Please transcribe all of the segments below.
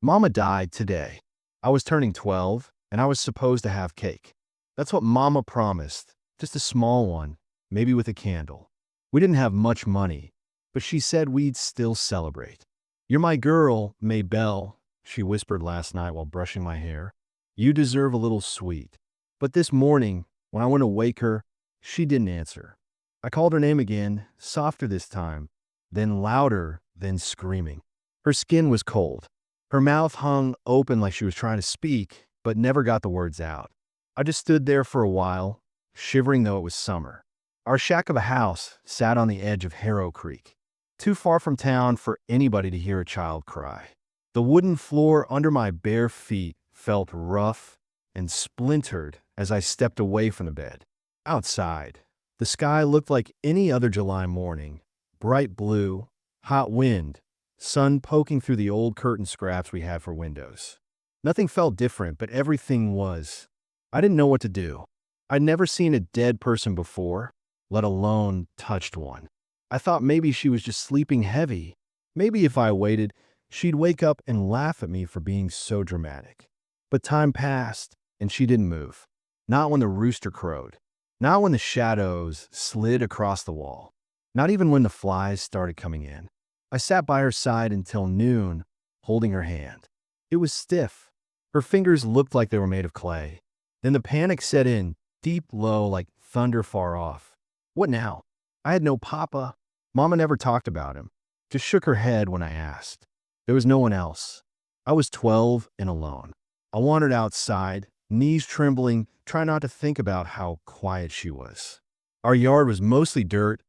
Mama died today. I was turning 12, and I was supposed to have cake. That's what Mama promised, just a small one, maybe with a candle. We didn't have much money, but she said we'd still celebrate. "You're my girl, Maybelle," she whispered last night while brushing my hair. "You deserve a little sweet." But this morning, when I went to wake her, she didn't answer. I called her name again, softer this time, then louder, then screaming. Her skin was cold. Her mouth hung open like she was trying to speak, but never got the words out. I just stood there for a while, shivering though it was summer. Our shack of a house sat on the edge of Harrow Creek, too far from town for anybody to hear a child cry. The wooden floor under my bare feet felt rough and splintered as I stepped away from the bed. Outside, the sky looked like any other July morning, bright blue, hot wind, sun poking through the old curtain scraps we had for windows. Nothing felt different, but everything was. I didn't know what to do. I'd never seen a dead person before, let alone touched one. I thought maybe she was just sleeping heavy. Maybe if I waited, she'd wake up and laugh at me for being so dramatic. But time passed, and she didn't move. Not when the rooster crowed. Not when the shadows slid across the wall. Not even when the flies started coming in. I sat by her side until noon, holding her hand. It was stiff. Her fingers looked like they were made of clay. Then the panic set in, deep low like thunder far off. What now? I had no papa. Mama never talked about him. Just shook her head when I asked. There was no one else. I was 12 and alone. I wandered outside, knees trembling, trying not to think about how quiet she was. Our yard was mostly dirt,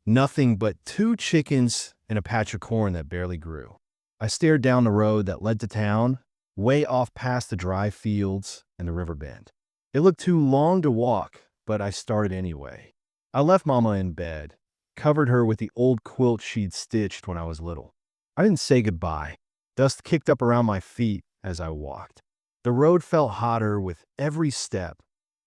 nothing but 2 chickens and a patch of corn that barely grew. I stared down the road that led to town, way off past the dry fields and the river bend. It looked too long to walk, but I started anyway. I left Mama in bed, covered her with the old quilt she'd stitched when I was little. I didn't say goodbye. Dust kicked up around my feet as I walked. The road felt hotter with every step,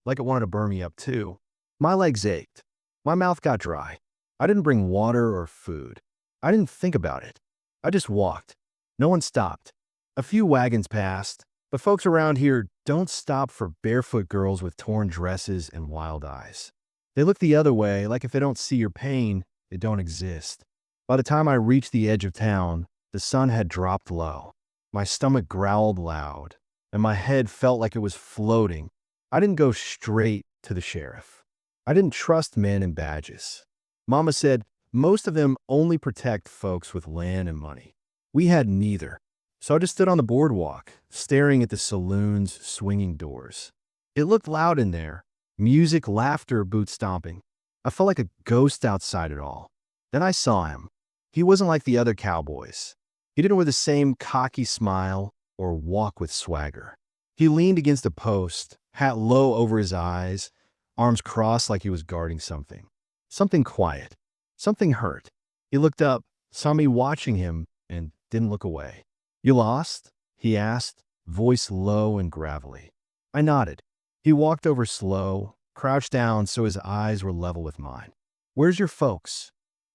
like it wanted to burn me up too. My legs ached. My mouth got dry. I didn't bring water or food. I didn't think about it. I just walked. No one stopped. A few wagons passed, but folks around here don't stop for barefoot girls with torn dresses and wild eyes. They look the other way, like if they don't see your pain, it don't exist. By the time I reached the edge of town, the sun had dropped low. My stomach growled loud, and my head felt like it was floating. I didn't go straight to the sheriff. I didn't trust men in badges. Mama said most of them only protect folks with land and money. We had neither. So I just stood on the boardwalk, staring at the saloon's swinging doors. It looked loud in there. Music, laughter, boot stomping. I felt like a ghost outside it all. Then I saw him. He wasn't like the other cowboys. He didn't wear the same cocky smile or walk with swagger. He leaned against a post, hat low over his eyes, arms crossed like he was guarding something. Something quiet. Something hurt. He looked up, saw me watching him, and didn't look away. "You lost?" he asked, voice low and gravelly. I nodded. He walked over slow, crouched down so his eyes were level with mine. "Where's your folks?"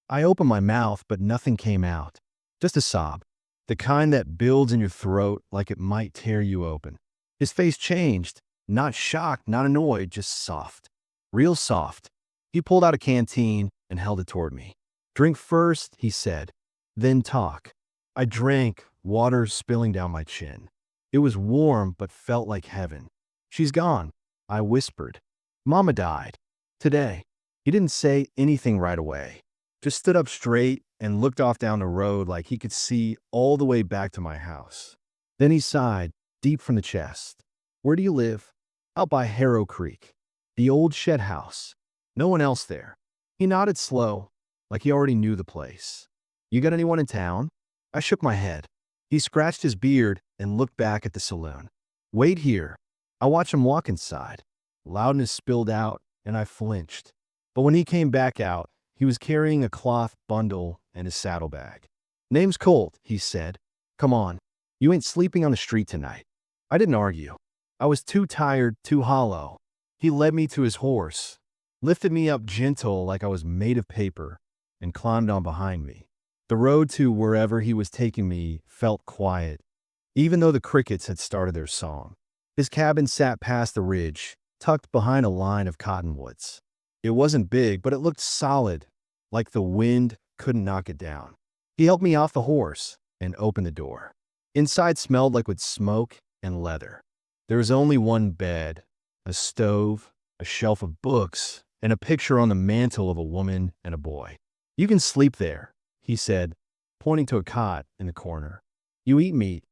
I opened my mouth, but nothing came out. Just a sob. The kind that builds in your throat like it might tear you open. His face changed. Not shocked, not annoyed, just soft. Real soft. He pulled out a canteen and held it toward me. "Drink first," he said, "then talk." I drank, water spilling down my chin. It was warm, but felt like heaven. "She's gone," I whispered. "Mama died. Today." He didn't say anything right away. Just stood up straight and looked off down the road like he could see all the way back to my house. Then he sighed, deep from the chest. "Where do you live?" "Out by Harrow Creek. The old shed house. No one else there." He nodded slow, like he already knew the place. "You got anyone in town?" I shook my head. He scratched his beard and looked back at the saloon. "Wait here." I watched him walk inside. Loudness spilled out, and I flinched. But when he came back out, he was carrying a cloth bundle and his saddlebag. "Name's Colt," he said. "Come on. You ain't sleeping on the street tonight." I didn't argue. I was too tired, too hollow. He led me to his horse, lifted me up gentle like I was made of paper, and climbed on behind me. The road to wherever he was taking me felt quiet, even though the crickets had started their song. His cabin sat past the ridge, tucked behind a line of cottonwoods. It wasn't big, but it looked solid, like the wind couldn't knock it down. He helped me off the horse and opened the door. Inside smelled like with smoke and leather. There was only one bed, a stove, a shelf of books, and a picture on the mantel of a woman and a boy. "You can sleep there," he said, pointing to a cot in the corner. "You eat meat."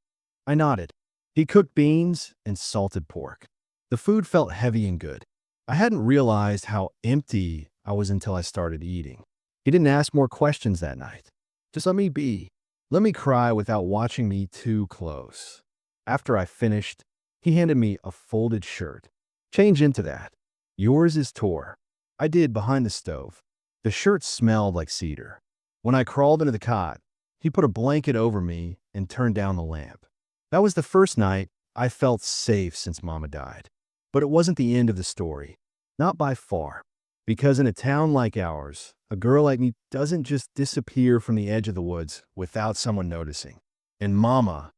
I nodded. He cooked beans and salted pork. The food felt heavy and good. I hadn't realized how empty I was until I started eating. He didn't ask more questions that night. Just let me be. Let me cry without watching me too close. After I finished, he handed me a folded shirt. "Change into that. Yours is tore." I did behind the stove. The shirt smelled like cedar. When I crawled into the cot, he put a blanket over me and turned down the lamp. That was the first night I felt safe since Mama died. But it wasn't the end of the story. Not by far. Because in a town like ours, a girl like me doesn't just disappear from the edge of the woods without someone noticing. And Mama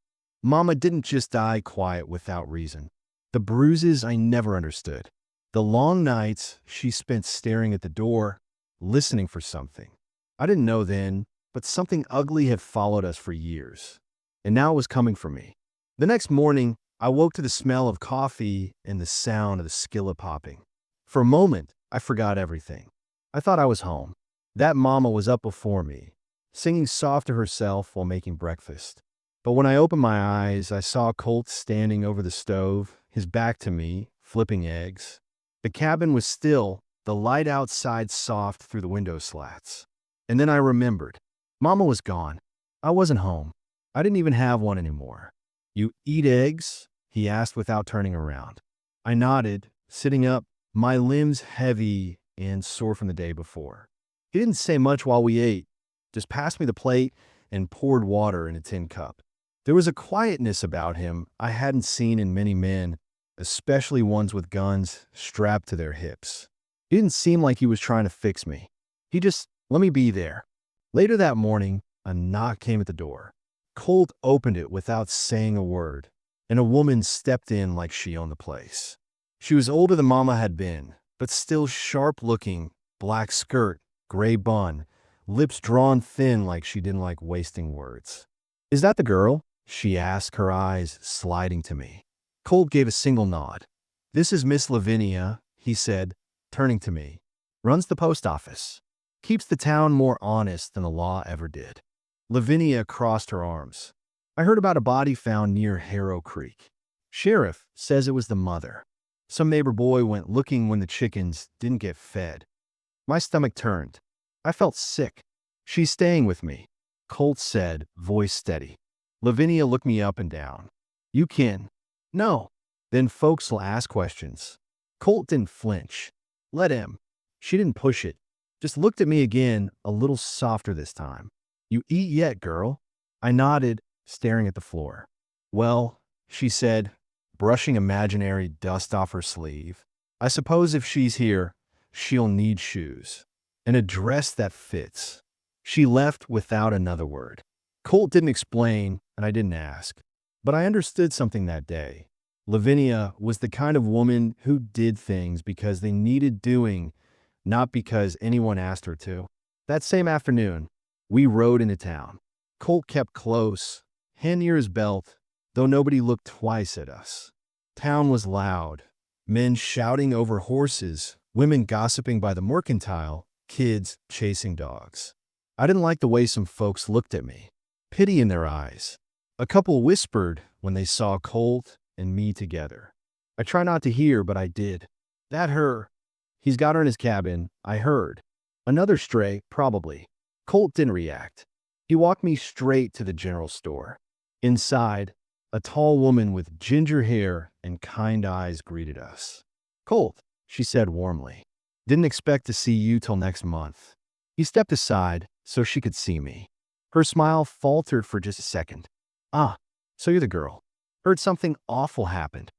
didn't just die quiet without reason. The bruises I never understood. The long nights she spent staring at the door, listening for something. I didn't know then, but something ugly had followed us for years. And now it was coming for me. The next morning, I woke to the smell of coffee and the sound of the skillet popping. For a moment, I forgot everything. I thought I was home. That Mama was up before me, singing soft to herself while making breakfast. But when I opened my eyes, I saw Colt standing over the stove, his back to me, flipping eggs. The cabin was still, the light outside soft through the window slats. And then I remembered. Mama was gone. I wasn't home. I didn't even have one anymore. "You eat eggs?" he asked without turning around. I nodded, sitting up, my limbs heavy and sore from the day before. He didn't say much while we ate, just passed me the plate and poured water in a tin cup. There was a quietness about him I hadn't seen in many men, especially ones with guns strapped to their hips. He didn't seem like he was trying to fix me. He just let me be there. Later that morning, a knock came at the door. Colt opened it without saying a word, and a woman stepped in like she owned the place. She was older than Mama had been, but still sharp-looking, black skirt, gray bun, lips drawn thin like she didn't like wasting words. "Is that the girl?" she asked, her eyes sliding to me. Colt gave a single nod. "This is Miss Lavinia," he said, turning to me. "Runs the post office. Keeps the town more honest than the law ever did." Lavinia crossed her arms. "I heard about a body found near Harrow Creek. Sheriff says it was the mother. Some neighbor boy went looking when the chickens didn't get fed." My stomach turned. I felt sick. "She's staying with me," Colt said, voice steady. Lavinia looked me up and down. "You can." "No." "Then folks will ask questions." Colt didn't flinch. "Let him." She didn't push it. Just looked at me again, a little softer this time. "You eat yet, girl?" I nodded, staring at the floor. "Well," she said, brushing imaginary dust off her sleeve, "I suppose if she's here, she'll need shoes. And a dress that fits." She left without another word. Colt didn't explain, and I didn't ask. But I understood something that day. Lavinia was the kind of woman who did things because they needed doing, not because anyone asked her to. That same afternoon, we rode into town. Colt kept close, hand near his belt, though nobody looked twice at us. Town was loud. Men shouting over horses, women gossiping by the mercantile, kids chasing dogs. I didn't like the way some folks looked at me. Pity in their eyes. A couple whispered when they saw Colt and me together. I try not to hear, but I did. "That her. He's got her in his cabin," I heard. "Another stray, probably." Colt didn't react. He walked me straight to the general store. Inside, a tall woman with ginger hair and kind eyes greeted us. "Colt," she said warmly. "Didn't expect to see you till next month." He stepped aside so she could see me. Her smile faltered for just a second. "Ah, so you're the girl. Heard something awful happened."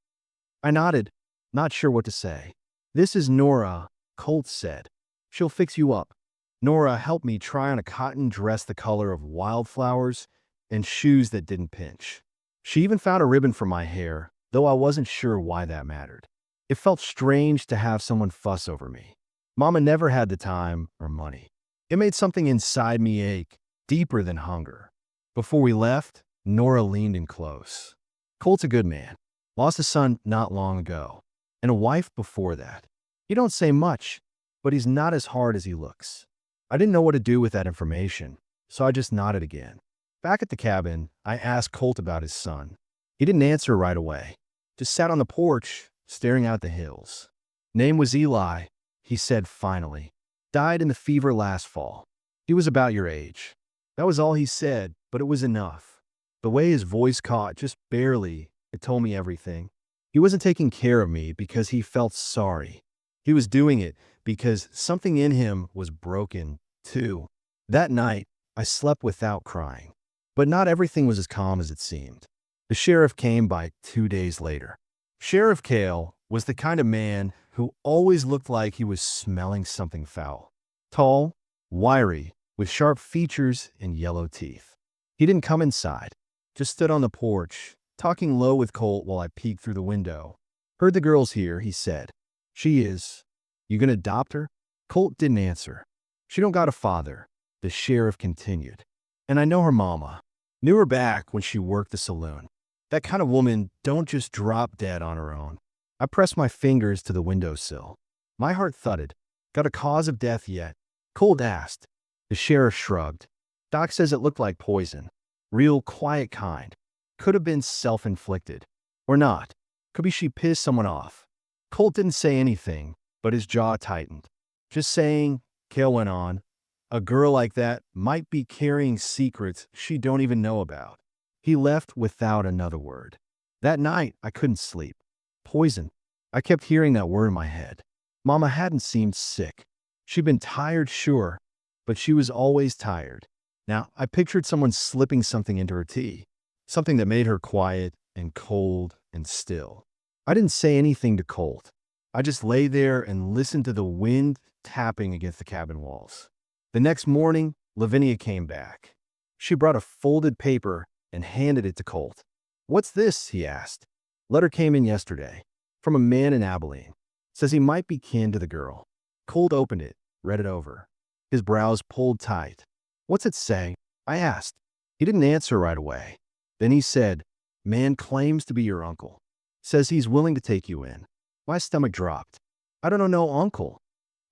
I nodded, not sure what to say. "This is Nora," Colt said. "She'll fix you up." Nora helped me try on a cotton dress the color of wildflowers and shoes that didn't pinch. She even found a ribbon for my hair, though I wasn't sure why that mattered. It felt strange to have someone fuss over me. Mama never had the time or money. It made something inside me ache, deeper than hunger. Before we left, Nora leaned in close. Colt's a good man. Lost a son not long ago, and a wife before that. He don't say much, but he's not as hard as he looks. I didn't know what to do with that information, so I just nodded again. Back at the cabin, I asked Colt about his son. He didn't answer right away, just sat on the porch, staring out the hills. Name was Eli, he said finally. Died in the fever last fall. He was about your age. That was all he said, but it was enough. The way his voice caught, just barely, it told me everything. He wasn't taking care of me because he felt sorry. He was doing it because something in him was broken, too. That night, I slept without crying. But not everything was as calm as it seemed. The sheriff came by 2 days later. Sheriff Cale was the kind of man who always looked like he was smelling something foul. Tall, wiry, with sharp features and yellow teeth. He didn't come inside, just stood on the porch, talking low with Colt while I peeked through the window. Heard the girl's here, he said. She is. You gonna adopt her? Colt didn't answer. She don't got a father, the sheriff continued. And I know her mama. Knew her back when she worked the saloon. That kind of woman don't just drop dead on her own. I pressed my fingers to the windowsill. My heart thudded. Got a cause of death yet? Colt asked. The sheriff shrugged. Doc says it looked like poison. Real quiet kind. Could have been self-inflicted. Or not. Could be she pissed someone off. Colt didn't say anything, but his jaw tightened. Just saying, Cale went on, a girl like that might be carrying secrets she don't even know about. He left without another word. That night, I couldn't sleep. Poison. I kept hearing that word in my head. Mama hadn't seemed sick. She'd been tired, sure, but she was always tired. Now, I pictured someone slipping something into her tea, something that made her quiet and cold and still. I didn't say anything to Colt. I just lay there and listened to the wind tapping against the cabin walls. The next morning, Lavinia came back. She brought a folded paper and handed it to Colt. What's this? He asked. Letter came in yesterday, from a man in Abilene. Says he might be kin to the girl. Colt opened it, read it over. His brows pulled tight. What's it say? I asked. He didn't answer right away. Then he said, man claims to be your uncle. Says he's willing to take you in. My stomach dropped. I don't know no uncle.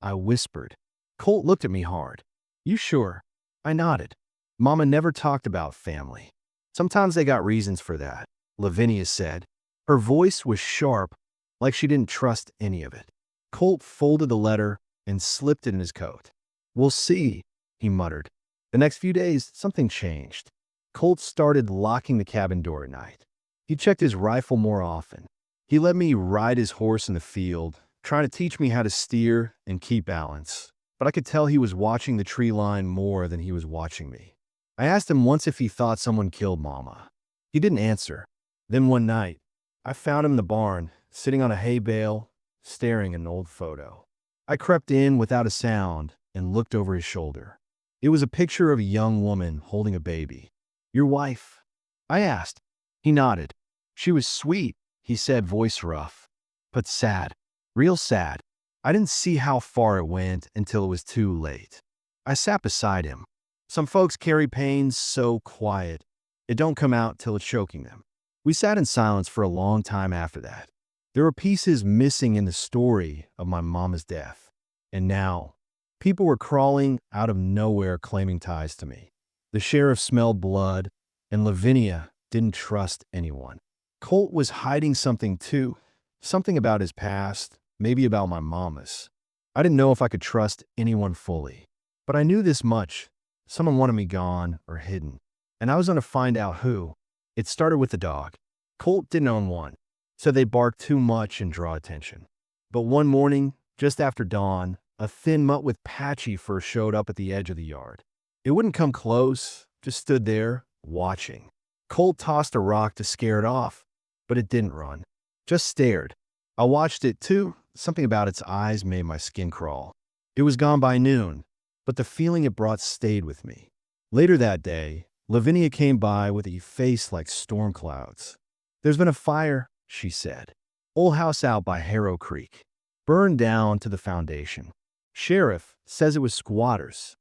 I whispered. Colt looked at me hard. You sure? I nodded. Mama never talked about family. Sometimes they got reasons for that, Lavinia said. Her voice was sharp, like she didn't trust any of it. Colt folded the letter and slipped it in his coat. We'll see, he muttered. The next few days, something changed. Colt started locking the cabin door at night. He checked his rifle more often. He let me ride his horse in the field, trying to teach me how to steer and keep balance. But I could tell he was watching the tree line more than he was watching me. I asked him once if he thought someone killed Mama. He didn't answer. Then one night, I found him in the barn, sitting on a hay bale, staring at an old photo. I crept in without a sound and looked over his shoulder. It was a picture of a young woman holding a baby. Your wife? I asked. He nodded. She was sweet, he said, voice rough, but sad. Real sad. I didn't see how far it went until it was too late. I sat beside him. Some folks carry pains so quiet, it don't come out till it's choking them. We sat in silence for a long time after that. There were pieces missing in the story of my mama's death. And now, people were crawling out of nowhere claiming ties to me. The sheriff smelled blood, and Lavinia didn't trust anyone. Colt was hiding something too, something about his past, maybe about my mama's. I didn't know if I could trust anyone fully. But I knew this much. Someone wanted me gone or hidden. And I was going to find out who. It started with the dog. Colt didn't own one, so they barked too much and draw attention. But one morning, just after dawn, a thin mutt with patchy fur showed up at the edge of the yard. It wouldn't come close, just stood there, watching. Colt tossed a rock to scare it off, but it didn't run. Just stared. I watched it too. Something about its eyes made my skin crawl. It was gone by noon, but the feeling it brought stayed with me. Later that day, Lavinia came by with a face like storm clouds. "There's been a fire," she said. "Old house out by Harrow Creek. Burned down to the foundation. Sheriff says it was squatters.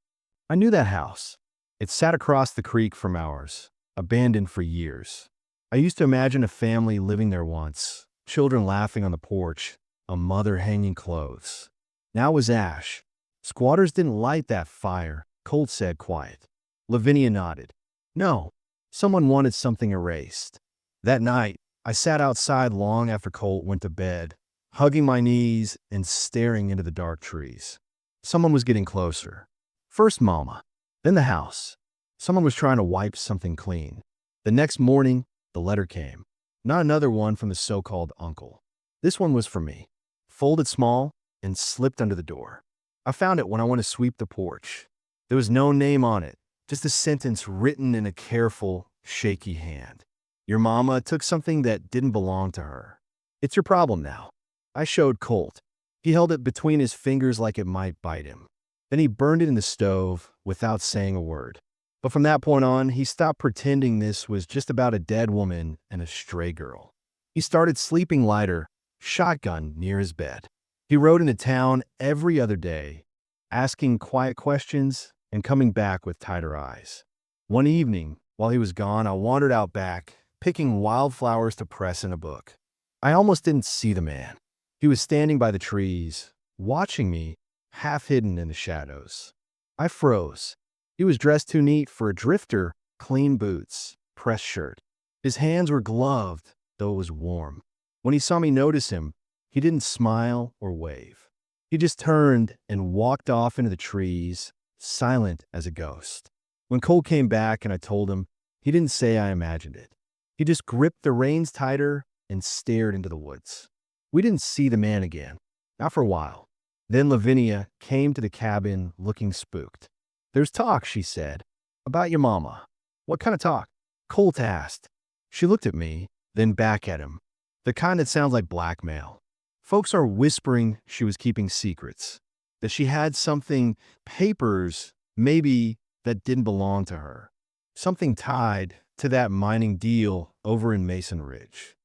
I knew that house. It sat across the creek from ours, abandoned for years. I used to imagine a family living there once, children laughing on the porch, a mother hanging clothes. Now it was ash. Squatters didn't light that fire," Colt said, quiet. Lavinia nodded. "No, someone wanted something erased." That night, I sat outside long after Colt went to bed, hugging my knees and staring into the dark trees. Someone was getting closer. First Mama, then the house. Someone was trying to wipe something clean. The next morning, the letter came. Not another one from the so-called uncle. This one was for me, folded small and slipped under the door. I found it when I went to sweep the porch. There was no name on it, just a sentence written in a careful, shaky hand. "Your mama took something that didn't belong to her. It's your problem now." I showed Colt. He held it between his fingers like it might bite him. Then he burned it in the stove without saying a word. But from that point on, he stopped pretending this was just about a dead woman and a stray girl. He started sleeping lighter, shotgun near his bed. He rode into town every other day, asking quiet questions and coming back with tighter eyes. One evening, while he was gone, I wandered out back, picking wildflowers to press in a book. I almost didn't see the man. He was standing by the trees, watching me, half hidden in the shadows. I froze. He was dressed too neat for a drifter, clean boots, pressed shirt. His hands were gloved, though it was warm. When he saw me notice him, he didn't smile or wave. He just turned and walked off into the trees, silent as a ghost. When Cole came back and I told him, he didn't say I imagined it. He just gripped the reins tighter and stared into the woods. We didn't see the man again, not for a while. Then Lavinia came to the cabin looking spooked. "There's talk," she said, "about your mama." "What kind of talk?" Colt asked. She looked at me, then back at him. The kind that sounds like blackmail. Folks are whispering she was keeping secrets, that she had something, papers, maybe, that didn't belong to her. Something tied to that mining deal over in Mason Ridge.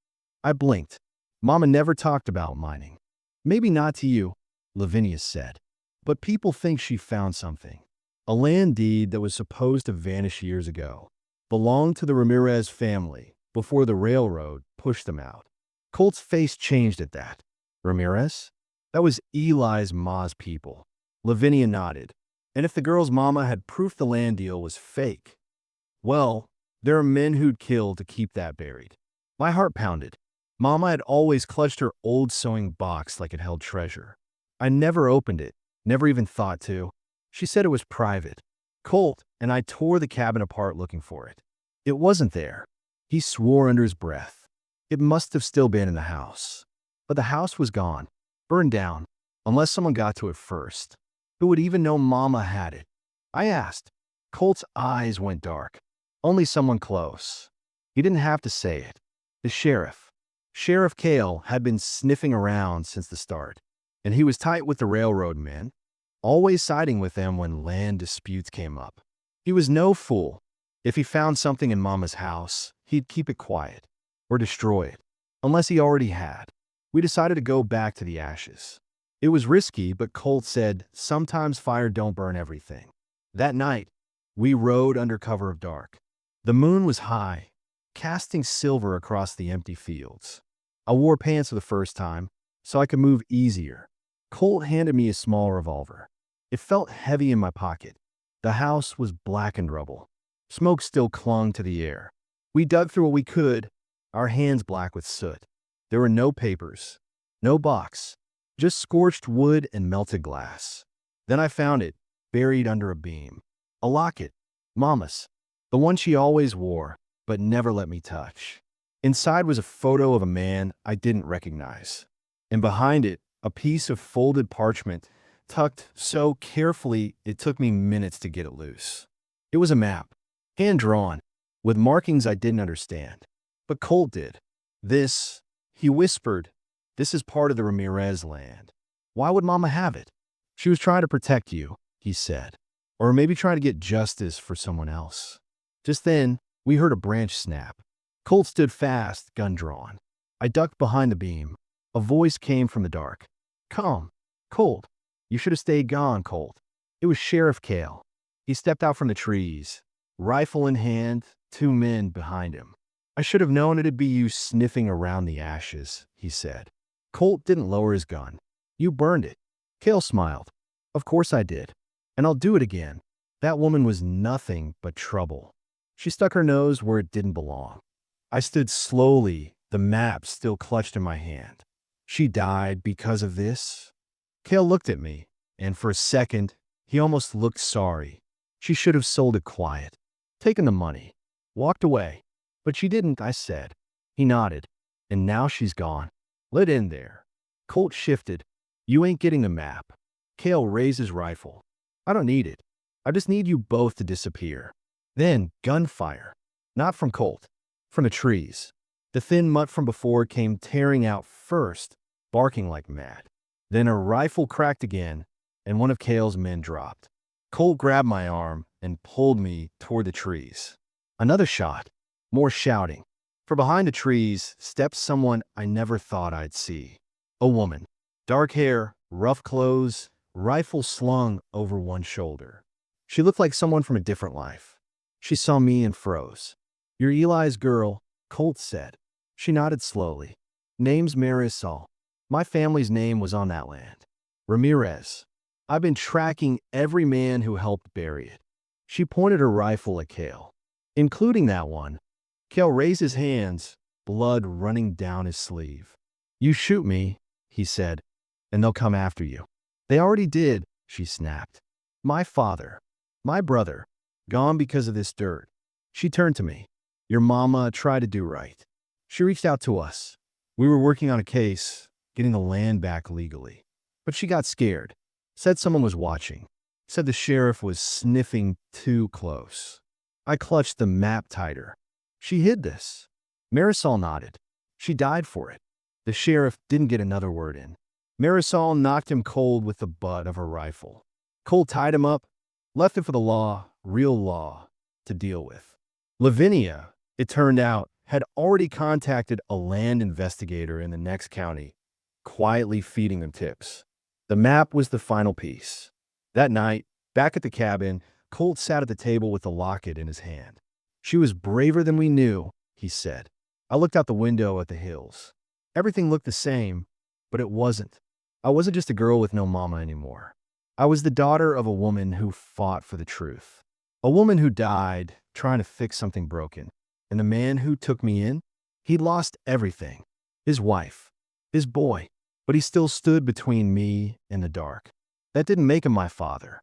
I blinked. Mama never talked about mining. "Maybe not to you," Lavinia said. "But people think she found something. A land deed that was supposed to vanish years ago. Belonged to the Ramirez family before the railroad pushed them out." Colt's face changed at that. "Ramirez? That was Eli's ma's people." Lavinia nodded. "And if the girl's mama had proof the land deal was fake, well, there are men who'd kill to keep that buried." My heart pounded. Mama had always clutched her old sewing box like it held treasure. I never opened it, never even thought to. She said it was private. Colt and I tore the cabin apart looking for it. It wasn't there. He swore under his breath. It must have still been in the house. But the house was gone, burned down, unless someone got to it first. Who would even know Mama had it? I asked. Colt's eyes went dark. Only someone close. He didn't have to say it. The sheriff. Sheriff Cale had been sniffing around since the start, and he was tight with the railroad men, always siding with them when land disputes came up. He was no fool. If he found something in Mama's house, he'd keep it quiet, or destroy it, unless he already had. We decided to go back to the ashes. It was risky, but Colt said, sometimes fire don't burn everything. That night, we rode under cover of dark. The moon was high, casting silver across the empty fields. I wore pants for the first time, so I could move easier. Colt handed me a small revolver. It felt heavy in my pocket. The house was black and rubble. Smoke still clung to the air. We dug through what we could, our hands black with soot. There were no papers, no box, just scorched wood and melted glass. Then I found it, buried under a beam. A locket, Mama's, the one she always wore, but never let me touch. Inside was a photo of a man I didn't recognize, and behind it, a piece of folded parchment tucked so carefully it took me minutes to get it loose. It was a map, hand-drawn, with markings I didn't understand. But Colt did. This, he whispered, this is part of the Ramirez land. Why would Mama have it? She was trying to protect you, he said. Or maybe trying to get justice for someone else. Just then, we heard a branch snap. Colt stood fast, gun drawn. I ducked behind the beam. A voice came from the dark. Come, Colt. You should have stayed gone, Colt. It was Sheriff Cale. He stepped out from the trees, rifle in hand, two men behind him. I should have known it'd be you sniffing around the ashes, he said. Colt didn't lower his gun. You burned it. Cale smiled. Of course I did. And I'll do it again. That woman was nothing but trouble. She stuck her nose where it didn't belong. I stood slowly, the map still clutched in my hand. She died because of this? Cale looked at me, and for a second, he almost looked sorry. She should have sold it quiet, taken the money, walked away. But she didn't, I said. He nodded. And now she's gone. Let in there. Colt shifted. You ain't getting the map. Cale raised his rifle. I don't need it. I just need you both to disappear. Then, gunfire. Not from Colt. From the trees. The thin mutt from before came tearing out first, barking like mad. Then a rifle cracked again, and one of Cale's men dropped. Colt grabbed my arm and pulled me toward the trees. Another shot. More shouting. For behind the trees stepped someone I never thought I'd see. A woman. Dark hair, rough clothes, rifle slung over one shoulder. She looked like someone from a different life. She saw me and froze. You're Eli's girl, Colt said. She nodded slowly. Name's Marisol. My family's name was on that land. Ramirez. I've been tracking every man who helped bury it. She pointed her rifle at Cale, including that one. Cale raised his hands, blood running down his sleeve. You shoot me, he said, and they'll come after you. They already did, she snapped. My father, my brother, gone because of this dirt. She turned to me. Your mama tried to do right. She reached out to us. We were working on a case, getting the land back legally. But she got scared. Said someone was watching. Said the sheriff was sniffing too close. I clutched the map tighter. She hid this. Marisol nodded. She died for it. The sheriff didn't get another word in. Marisol knocked him cold with the butt of her rifle. Cole tied him up, left it for the law, real law, to deal with. Lavinia, it turned out, had already contacted a land investigator in the next county, quietly feeding them tips. The map was the final piece. That night, back at the cabin, Colt sat at the table with the locket in his hand. She was braver than we knew, he said. I looked out the window at the hills. Everything looked the same, but it wasn't. I wasn't just a girl with no mama anymore. I was the daughter of a woman who fought for the truth. A woman who died trying to fix something broken. And the man who took me in, he'd lost everything. His wife, his boy, but he still stood between me and the dark. That didn't make him my father.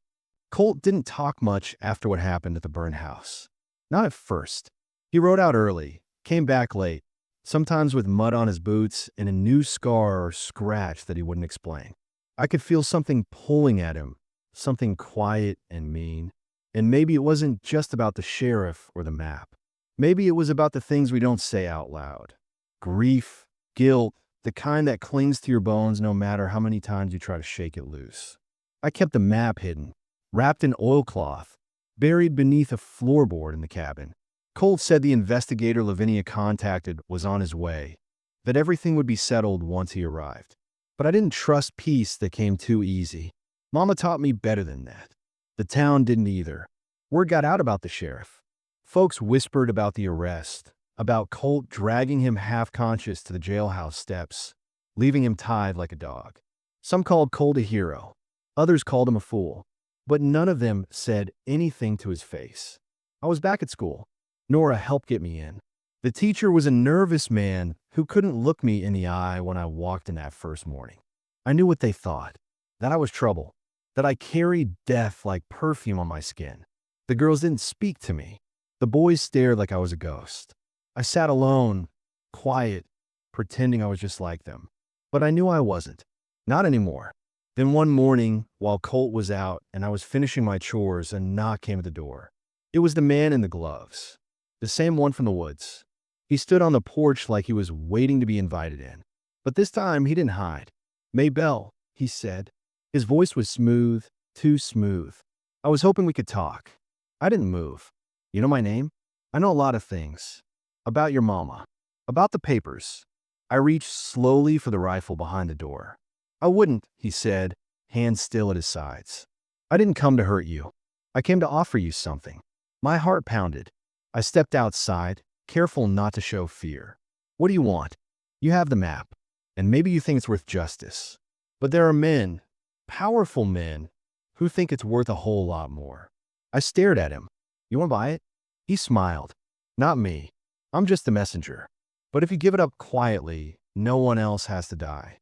Colt didn't talk much after what happened at the burn house. Not at first. He rode out early, came back late, sometimes with mud on his boots and a new scar or scratch that he wouldn't explain. I could feel something pulling at him, something quiet and mean. And maybe it wasn't just about the sheriff or the map. Maybe it was about the things we don't say out loud. Grief, guilt, the kind that clings to your bones no matter how many times you try to shake it loose. I kept the map hidden, wrapped in oilcloth, buried beneath a floorboard in the cabin. Colt said the investigator Lavinia contacted was on his way, that everything would be settled once he arrived. But I didn't trust peace that came too easy. Mama taught me better than that. The town didn't either. Word got out about the sheriff. Folks whispered about the arrest, about Colt dragging him half-conscious to the jailhouse steps, leaving him tied like a dog. Some called Colt a hero. Others called him a fool. But none of them said anything to his face. I was back at school. Nora helped get me in. The teacher was a nervous man who couldn't look me in the eye when I walked in that first morning. I knew what they thought, that I was trouble, that I carried death like perfume on my skin. The girls didn't speak to me. The boys stared like I was a ghost. I sat alone, quiet, pretending I was just like them. But I knew I wasn't. Not anymore. Then one morning, while Colt was out and I was finishing my chores, a knock came at the door. It was the man in the gloves. The same one from the woods. He stood on the porch like he was waiting to be invited in. But this time, he didn't hide. "Maybelle," he said. His voice was smooth, too smooth. I was hoping we could talk. I didn't move. "You know my name?" I know a lot of things. About your mama. About the papers. I reached slowly for the rifle behind the door. I wouldn't, he said, hands still at his sides. I didn't come to hurt you. I came to offer you something. My heart pounded. I stepped outside, careful not to show fear. What do you want? You have the map, and maybe you think it's worth justice. But there are men, powerful men, who think it's worth a whole lot more. I stared at him. You want to buy it? He smiled. Not me. I'm just the messenger. But if you give it up quietly, no one else has to die.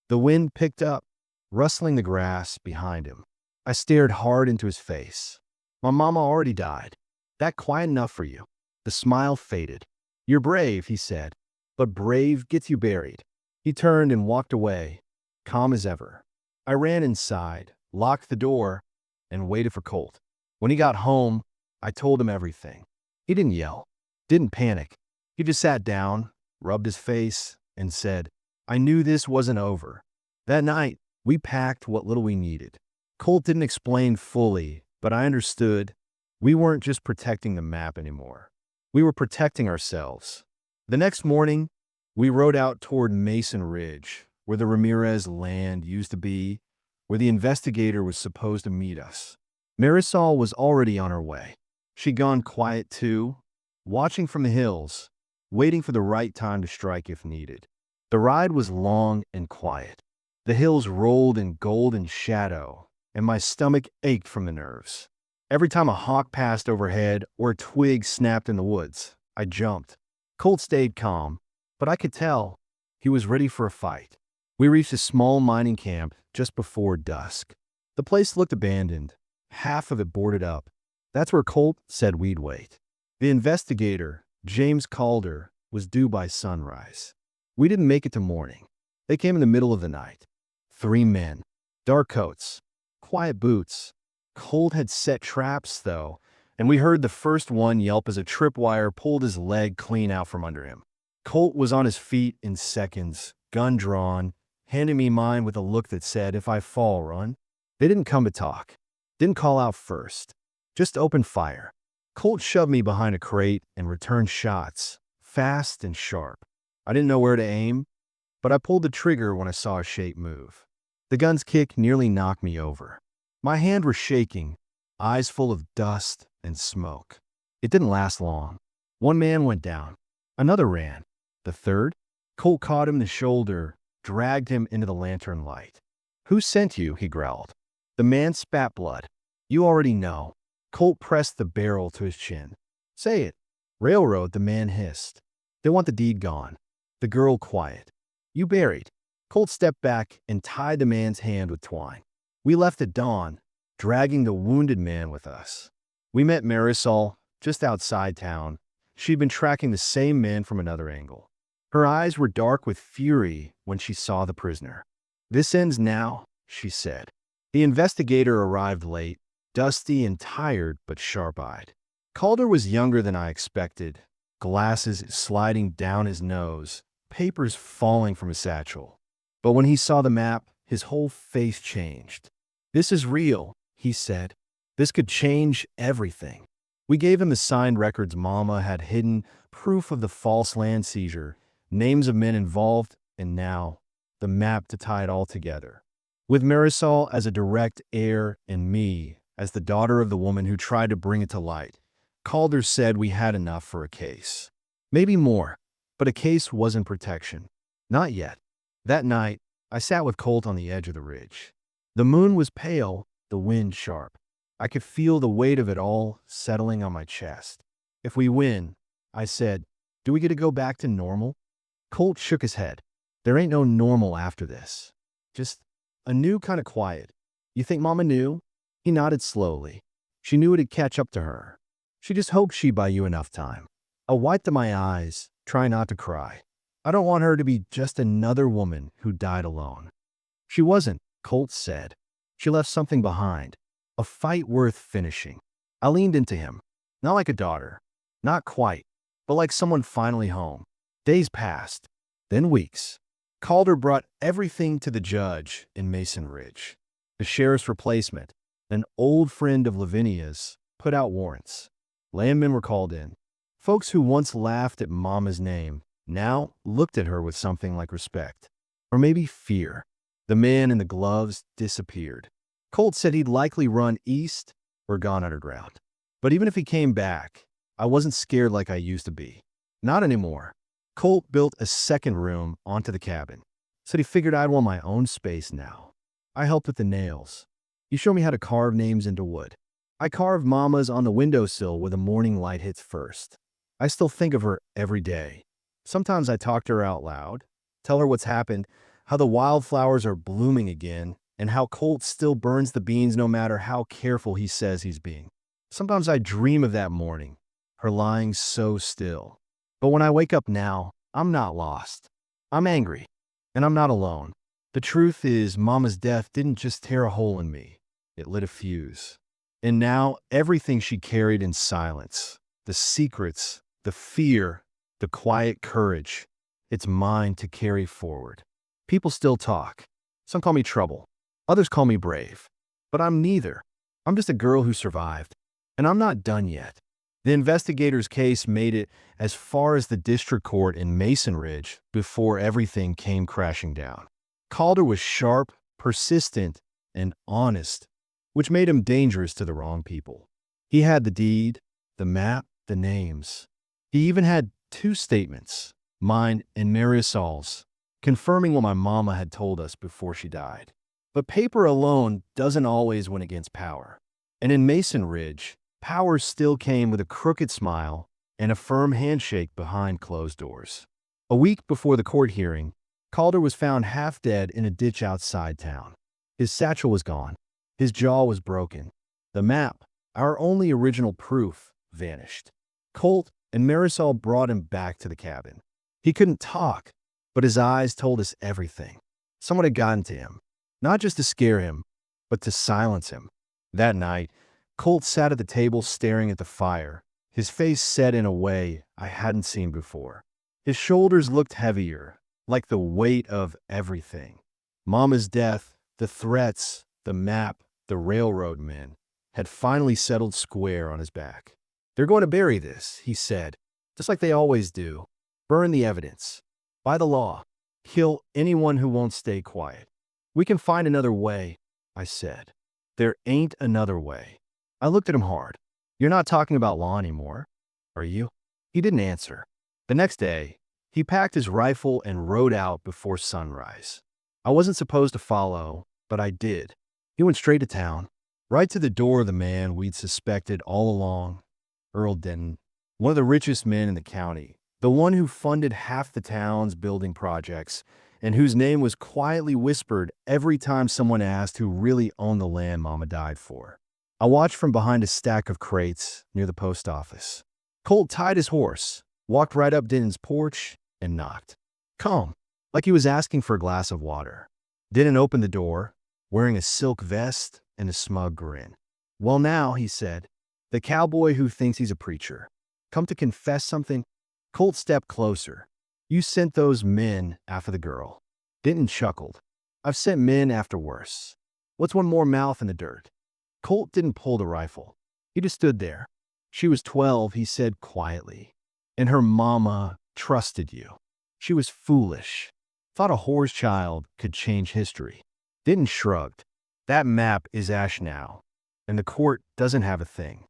The wind picked up, rustling the grass behind him. I stared hard into his face. My mama already died. That quiet enough for you. The smile faded. You're brave, he said, but brave gets you buried. He turned and walked away, calm as ever. I ran inside, locked the door, and waited for Colt. When he got home, I told him everything. He didn't yell, didn't panic. He just sat down, rubbed his face, and said, I knew this wasn't over. That night, we packed what little we needed. Colt didn't explain fully, but I understood. We weren't just protecting the map anymore. We were protecting ourselves. The next morning, we rode out toward Mason Ridge, where the Ramirez land used to be, where the investigator was supposed to meet us. Marisol was already on her way. She'd gone quiet too, watching from the hills, waiting for the right time to strike if needed. The ride was long and quiet. The hills rolled in golden shadow, and my stomach ached from the nerves. Every time a hawk passed overhead or a twig snapped in the woods, I jumped. Colt stayed calm, but I could tell he was ready for a fight. We reached a small mining camp just before dusk. The place looked abandoned, half of it boarded up. That's where Colt said we'd wait. The investigator, James Calder, was due by sunrise. We didn't make it to morning. They came in the middle of the night. 3 men, dark coats, quiet boots. Colt had set traps, though, and we heard the first one yelp as a tripwire pulled his leg clean out from under him. Colt was on his feet in seconds, gun drawn, handing me mine with a look that said, if I fall, run. They didn't come to talk, didn't call out first, just open fire. Colt shoved me behind a crate and returned shots, fast and sharp. I didn't know where to aim, but I pulled the trigger when I saw a shape move. The gun's kick nearly knocked me over. My hand was shaking, eyes full of dust and smoke. It didn't last long. 1 man went down. Another ran. The third? Colt caught him in the shoulder, dragged him into the lantern light. Who sent you? He growled. The man spat blood. You already know. Colt pressed the barrel to his chin. Say it. Railroad, the man hissed. They want the deed gone. The girl quiet. You buried. Colt stepped back and tied the man's hand with twine. We left at dawn, dragging the wounded man with us. We met Marisol just outside town. She'd been tracking the same man from another angle. Her eyes were dark with fury when she saw the prisoner. This ends now, she said. The investigator arrived late, dusty and tired but sharp-eyed. Calder was younger than I expected, glasses sliding down his nose, papers falling from his satchel. But when he saw the map, his whole face changed. This is real, he said. This could change everything. We gave him the signed records Mama had hidden, proof of the false land seizure, names of men involved, and now the map to tie it all together. With Marisol as a direct heir and me as the daughter of the woman who tried to bring it to light, Calder said we had enough for a case. Maybe more, but a case wasn't protection. Not yet. That night, I sat with Colt on the edge of the ridge. The moon was pale, the wind sharp. I could feel the weight of it all settling on my chest. If we win, I said, do we get to go back to normal? Colt shook his head. There ain't no normal after this. Just a new kind of quiet. You think Mama knew? He nodded slowly. She knew it'd catch up to her. She just hoped she'd buy you enough time. I wiped at my eyes, trying not to cry. I don't want her to be just another woman who died alone. She wasn't, Colt said. She left something behind. A fight worth finishing. I leaned into him. Not like a daughter. Not quite. But like someone finally home. Days passed. Then weeks. Calder brought everything to the judge in Mason Ridge. The sheriff's replacement, an old friend of Lavinia's, put out warrants. Landmen were called in. Folks who once laughed at Mama's name now looked at her with something like respect. Or maybe fear. The man in the gloves disappeared. Colt said he'd likely run east or gone underground. But even if he came back, I wasn't scared like I used to be. Not anymore. Colt built a second room onto the cabin. Said he figured I'd want my own space now. I helped with the nails. He showed me how to carve names into wood. I carved Mama's on the windowsill where the morning light hits first. I still think of her every day. Sometimes I talk to her out loud, tell her what's happened, how the wildflowers are blooming again, and how Colt still burns the beans no matter how careful he says he's being. Sometimes I dream of that morning, her lying so still. But when I wake up now, I'm not lost. I'm angry, and I'm not alone. The truth is, Mama's death didn't just tear a hole in me. It lit a fuse. And now, everything she carried in silence, the secrets, the fear, the quiet courage, it's mine to carry forward. People still talk. Some call me trouble. Others call me brave. But I'm neither. I'm just a girl who survived. And I'm not done yet. The investigator's case made it as far as the district court in Mason Ridge before everything came crashing down. Calder was sharp, persistent, and honest, which made him dangerous to the wrong people. He had the deed, the map, the names. He even had two statements, mine and Marisol's, confirming what my mama had told us before she died. But paper alone doesn't always win against power. And in Mason Ridge, power still came with a crooked smile and a firm handshake behind closed doors. A week before the court hearing, Calder was found half dead in a ditch outside town. His satchel was gone. His jaw was broken. The map, our only original proof, vanished. Colt and Marisol brought him back to the cabin. He couldn't talk, but his eyes told us everything. Someone had gotten to him, not just to scare him, but to silence him. That night, Colt sat at the table staring at the fire, his face set in a way I hadn't seen before. His shoulders looked heavier, like the weight of everything. Mama's death, the threats, the map, the railroad men, had finally settled square on his back. "They're going to bury this," he said, just like they always do. "Burn the evidence. By the law. Kill anyone who won't stay quiet." "We can find another way," I said. "There ain't another way." I looked at him hard. "You're not talking about law anymore, are you?" He didn't answer. The next day, he packed his rifle and rode out before sunrise. I wasn't supposed to follow, but I did. He went straight to town, right to the door of the man we'd suspected all along, Earl Denton, one of the richest men in the county, the one who funded half the town's building projects, and whose name was quietly whispered every time someone asked who really owned the land Mama died for. I watched from behind a stack of crates near the post office. Colt tied his horse, walked right up Denton's porch, and knocked. Calm, like he was asking for a glass of water. Denton opened the door, wearing a silk vest and a smug grin. "Well now," he said, "the cowboy who thinks he's a preacher. Come to confess something?" Colt stepped closer. "You sent those men after the girl." Denton chuckled. "I've sent men after worse. What's one more mouth in the dirt?" Colt didn't pull the rifle. He just stood there. "She was 12, he said quietly. "And her mama trusted you. She was foolish. Thought a whore's child could change history." Denton shrugged. "That map is ash now, and the court doesn't have a thing."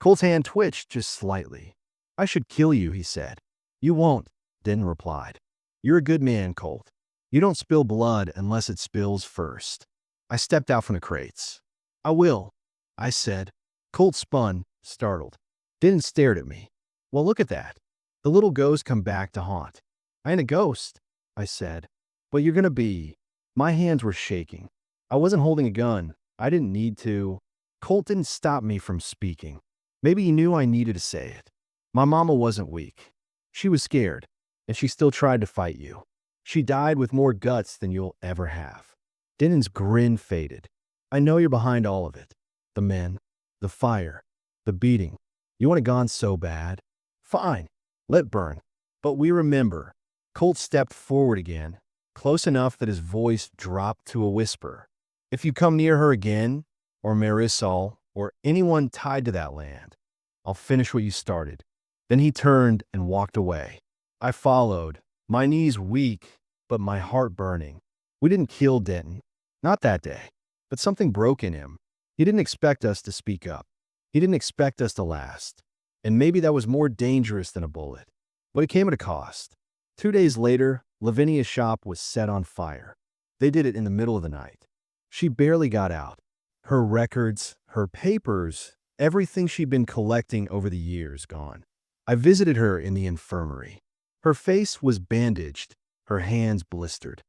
Colt's hand twitched just slightly. "I should kill you," he said. "You won't," Denton replied. "You're a good man, Colt. You don't spill blood unless it spills first." I stepped out from the crates. "I will," I said. Colt spun, startled. Denton stared at me. "Well, look at that. The little ghost come back to haunt." "I ain't a ghost," I said. "But you're gonna be." My hands were shaking. I wasn't holding a gun. I didn't need to. Colt didn't stop me from speaking. Maybe he knew I needed to say it. "My mama wasn't weak. She was scared, and she still tried to fight you. She died with more guts than you'll ever have." Denton's grin faded. "I know you're behind all of it. The men, the fire, the beating. You want it gone so bad? Fine, let burn. But we remember." Colt stepped forward again, close enough that his voice dropped to a whisper. "If you come near her again, or Marisol, or anyone tied to that land, I'll finish what you started. Then he turned and walked away. I followed, my knees weak, but my heart burning. We didn't kill Denton. Not that day. But something broke in him. He didn't expect us to speak up. He didn't expect us to last. And maybe that was more dangerous than a bullet. But it came at a cost. 2 days later, Lavinia's shop was set on fire. They did it in the middle of the night. She barely got out. Her records, her papers, everything she'd been collecting over the years gone. I visited her in the infirmary. Her face was bandaged, her hands blistered.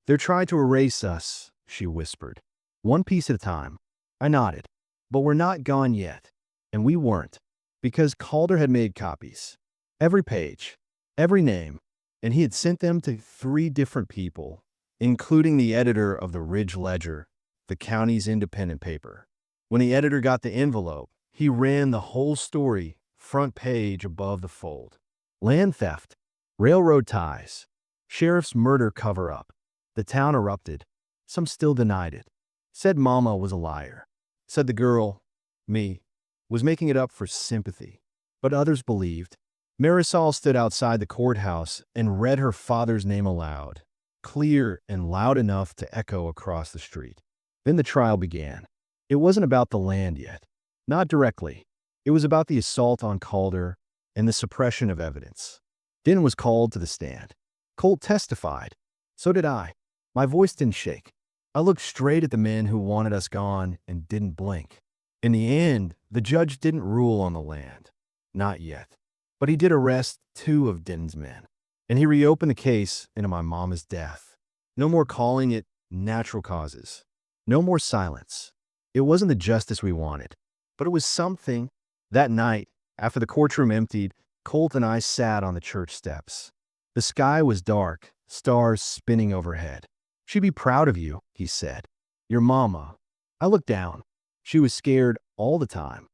"They're trying to erase us," she whispered. "One piece at a time." I nodded. "But we're not gone yet." And we weren't. Because Calder had made copies. Every page, every name. And he had sent them to 3 different people, including the editor of the Ridge Ledger, the county's independent paper. When the editor got the envelope, he ran the whole story, front page above the fold. Land theft, railroad ties, sheriff's murder cover-up. The town erupted. Some still denied it. Said Mama was a liar. Said the girl, me, was making it up for sympathy. But others believed. Marisol stood outside the courthouse and read her father's name aloud, clear and loud enough to echo across the street. Then the trial began. It wasn't about the land yet. Not directly. It was about the assault on Calder and the suppression of evidence. Din was called to the stand. Colt testified. So did I. My voice didn't shake. I looked straight at the men who wanted us gone and didn't blink. In the end, the judge didn't rule on the land. Not yet. But he did arrest 2 of Din's men. And he reopened the case into my mama's death. No more calling it natural causes. No more silence. It wasn't the justice we wanted. But it was something. That night, after the courtroom emptied, Colt and I sat on the church steps. The sky was dark, stars spinning overhead. "She'd be proud of you," he said. "Your mama." I looked down. She was scared all the time.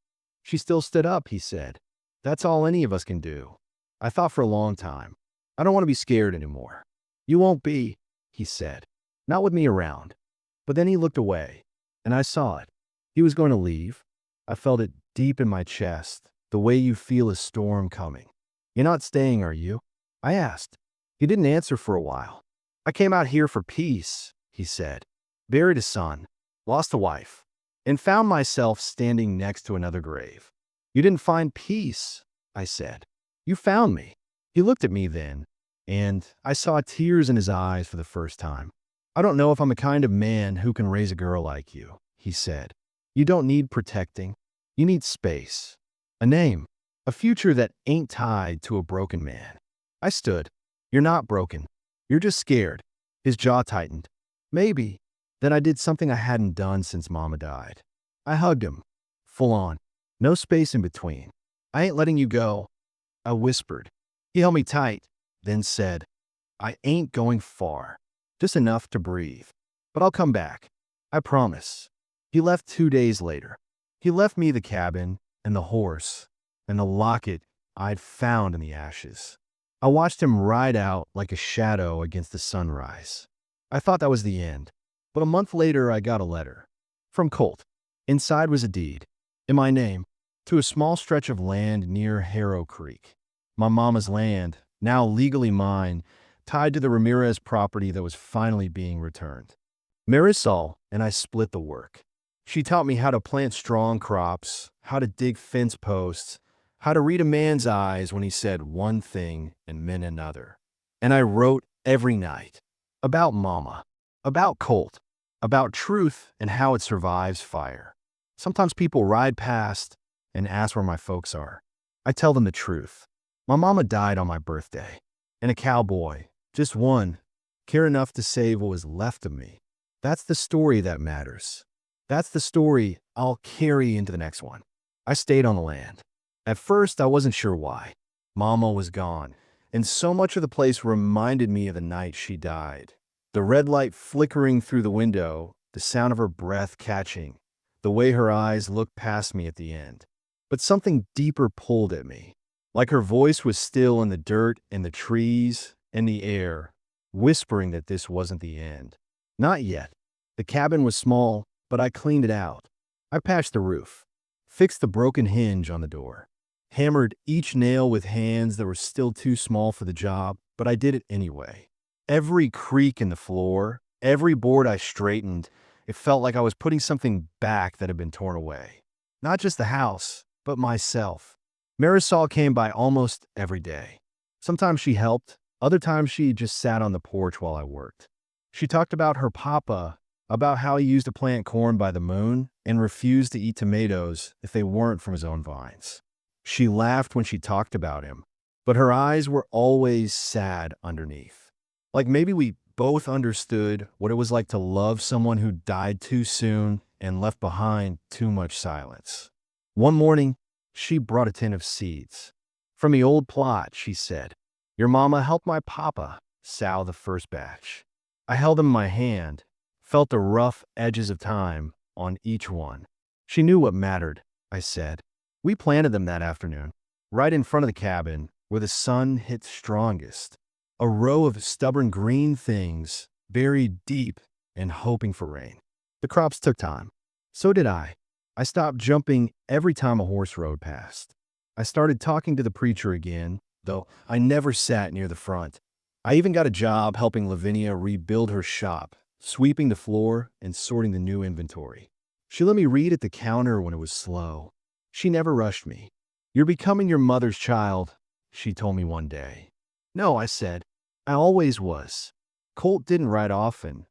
"She still stood up," he said. "That's all any of us can do." I thought for a long time. I don't want to be scared anymore. "You won't be," he said. "Not with me around." But then he looked away, and I saw it. He was going to leave. I felt it deep in my chest, the way you feel a storm coming. "You're not staying, are you?" I asked. He didn't answer for a while. "I came out here for peace," he said. "Buried a son, lost a wife, and found myself standing next to another grave." "You didn't find peace," I said. "You found me." He looked at me then, and I saw tears in his eyes for the first time. "I don't know if I'm the kind of man who can raise a girl like you," he said. "You don't need protecting. You need space. A name. A future that ain't tied to a broken man." I stood. "You're not broken. You're just scared." His jaw tightened. "Maybe." Then I did something I hadn't done since Mama died. I hugged him. Full on. No space in between. "I ain't letting you go," I whispered. He held me tight, then said, "I ain't going far. Just enough to breathe. But I'll come back. I promise." He left 2 days later. He left me the cabin and the horse and the locket I'd found in the ashes. I watched him ride out like a shadow against the sunrise. I thought that was the end. But a month later, I got a letter. From Colt. Inside was a deed, in my name, to a small stretch of land near Harrow Creek. My mama's land, now legally mine, tied to the Ramirez property that was finally being returned. Marisol and I split the work. She taught me how to plant strong crops, how to dig fence posts, how to read a man's eyes when he said one thing and meant another. And I wrote every night. About Mama. About Colt. About truth and how it survives fire. Sometimes people ride past and ask where my folks are. I tell them the truth. My mama died on my birthday. And a cowboy, just one, cared enough to save what was left of me. That's the story that matters. That's the story I'll carry into the next one. I stayed on the land. At first, I wasn't sure why. Mama was gone, and so much of the place reminded me of the night she died. The red light flickering through the window, the sound of her breath catching, the way her eyes looked past me at the end. But something deeper pulled at me. Like her voice was still in the dirt and the trees and the air, whispering that this wasn't the end. Not yet. The cabin was small, but I cleaned it out. I patched the roof, fixed the broken hinge on the door, hammered each nail with hands that were still too small for the job, but I did it anyway. Every creak in the floor, every board I straightened, it felt like I was putting something back that had been torn away. Not just the house, but myself. Marisol came by almost every day. Sometimes she helped, other times she just sat on the porch while I worked. She talked about her papa, about how he used to plant corn by the moon and refused to eat tomatoes if they weren't from his own vines. She laughed when she talked about him, but her eyes were always sad underneath. Like maybe we both understood what it was like to love someone who died too soon and left behind too much silence. One morning, she brought a tin of seeds. From the old plot, she said, "Your mama helped my papa sow the first batch." I held them in my hand, felt the rough edges of time on each one. She knew what mattered, I said. We planted them that afternoon, right in front of the cabin where the sun hit strongest. A row of stubborn green things buried deep and hoping for rain. The crops took time. So did I. I stopped jumping every time a horse rode past. I started talking to the preacher again, though I never sat near the front. I even got a job helping Lavinia rebuild her shop, sweeping the floor and sorting the new inventory. She let me read at the counter when it was slow. She never rushed me. "You're becoming your mother's child," she told me one day. "No," I said. "I always was." Colt didn't write often,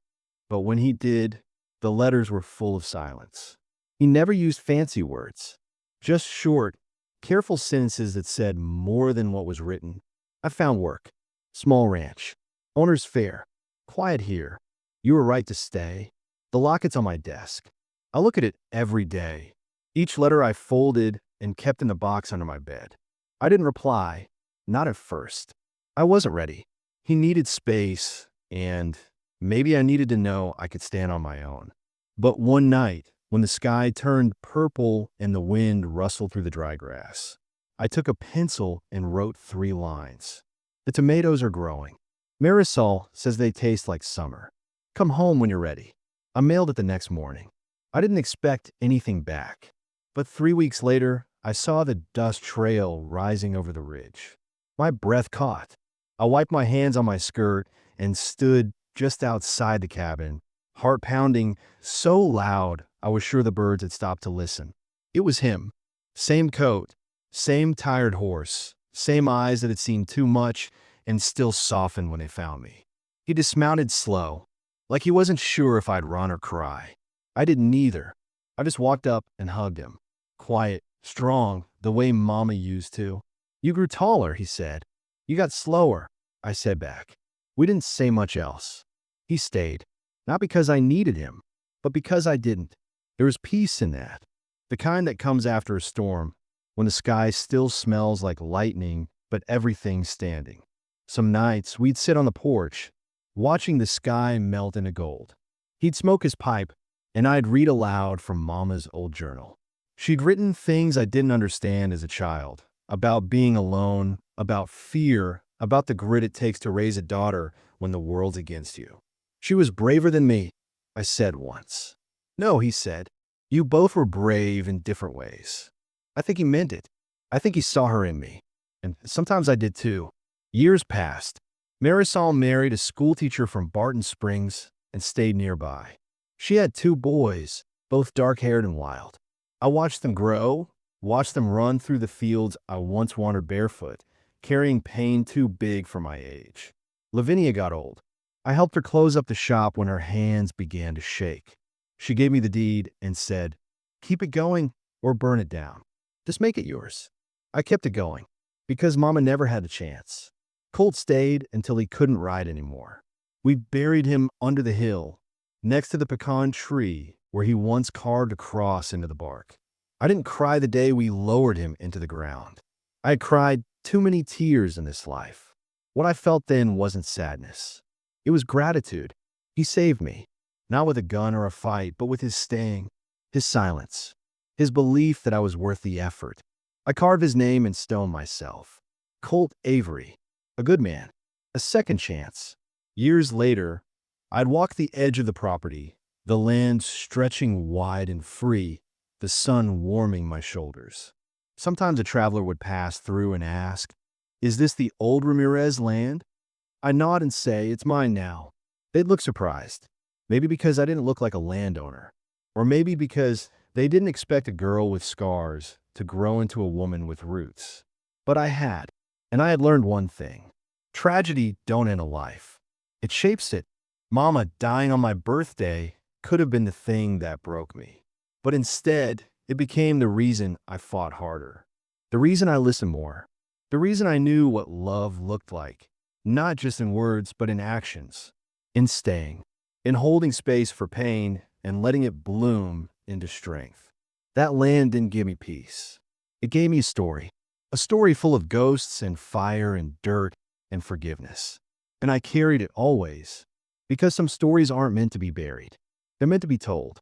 but when he did, the letters were full of silence. He never used fancy words, just short, careful sentences that said more than what was written. "I found work. Small ranch. Owner's fair. Quiet here. You were right to stay." The locket's on my desk. I look at it every day. Each letter I folded and kept in the box under my bed. I didn't reply, not at first. I wasn't ready. He needed space, and maybe I needed to know I could stand on my own. But one night, when the sky turned purple and the wind rustled through the dry grass, I took a pencil and wrote 3 lines. "The tomatoes are growing. Marisol says they taste like summer. Come home when you're ready." I mailed it the next morning. I didn't expect anything back. But 3 weeks later, I saw the dust trail rising over the ridge. My breath caught. I wiped my hands on my skirt and stood just outside the cabin, heart pounding so loud I was sure the birds had stopped to listen. It was him. Same coat, same tired horse, same eyes that had seen too much and still softened when they found me. He dismounted slow, like he wasn't sure if I'd run or cry. I didn't either. I just walked up and hugged him. Quiet, strong, the way Mama used to. "You grew taller," he said. "You got slower," I said back. We didn't say much else. He stayed, not because I needed him, but because I didn't. There was peace in that, the kind that comes after a storm, when the sky still smells like lightning, but everything's standing. Some nights, we'd sit on the porch, watching the sky melt into gold. He'd smoke his pipe, and I'd read aloud from Mama's old journal. She'd written things I didn't understand as a child, about being alone, about fear, about the grit it takes to raise a daughter when the world's against you. "She was braver than me," I said once. "No," he said. "You both were brave in different ways." I think he meant it. I think he saw her in me. And sometimes I did too. Years passed. Marisol married a schoolteacher from Barton Springs and stayed nearby. She had 2 boys, both dark-haired and wild. I watched them grow, watched them run through the fields I once wandered barefoot, carrying pain too big for my age. Lavinia got old. I helped her close up the shop when her hands began to shake. She gave me the deed and said, "Keep it going or burn it down. Just make it yours." I kept it going because Mama never had a chance. Colt stayed until he couldn't ride anymore. We buried him under the hill, next to the pecan tree where he once carved a cross into the bark. I didn't cry the day we lowered him into the ground. I had cried too many tears in this life. What I felt then wasn't sadness. It was gratitude. He saved me, not with a gun or a fight, but with his staying, his silence, his belief that I was worth the effort. I carved his name in stone myself. Colt Avery, a good man, a second chance. Years later, I'd walk the edge of the property, the land stretching wide and free, the sun warming my shoulders. Sometimes a traveler would pass through and ask, "Is this the old Ramirez land?" I nod and say, "It's mine now." They'd look surprised. Maybe because I didn't look like a landowner. Or maybe because they didn't expect a girl with scars to grow into a woman with roots. But I had. And I had learned one thing. Tragedy don't end a life. It shapes it. Mama dying on my birthday could have been the thing that broke me. But instead, it became the reason I fought harder. The reason I listened more. The reason I knew what love looked like. Not just in words, but in actions. In staying. In holding space for pain and letting it bloom into strength. That land didn't give me peace. It gave me a story. A story full of ghosts and fire and dirt and forgiveness. And I carried it always. Because some stories aren't meant to be buried. They're meant to be told.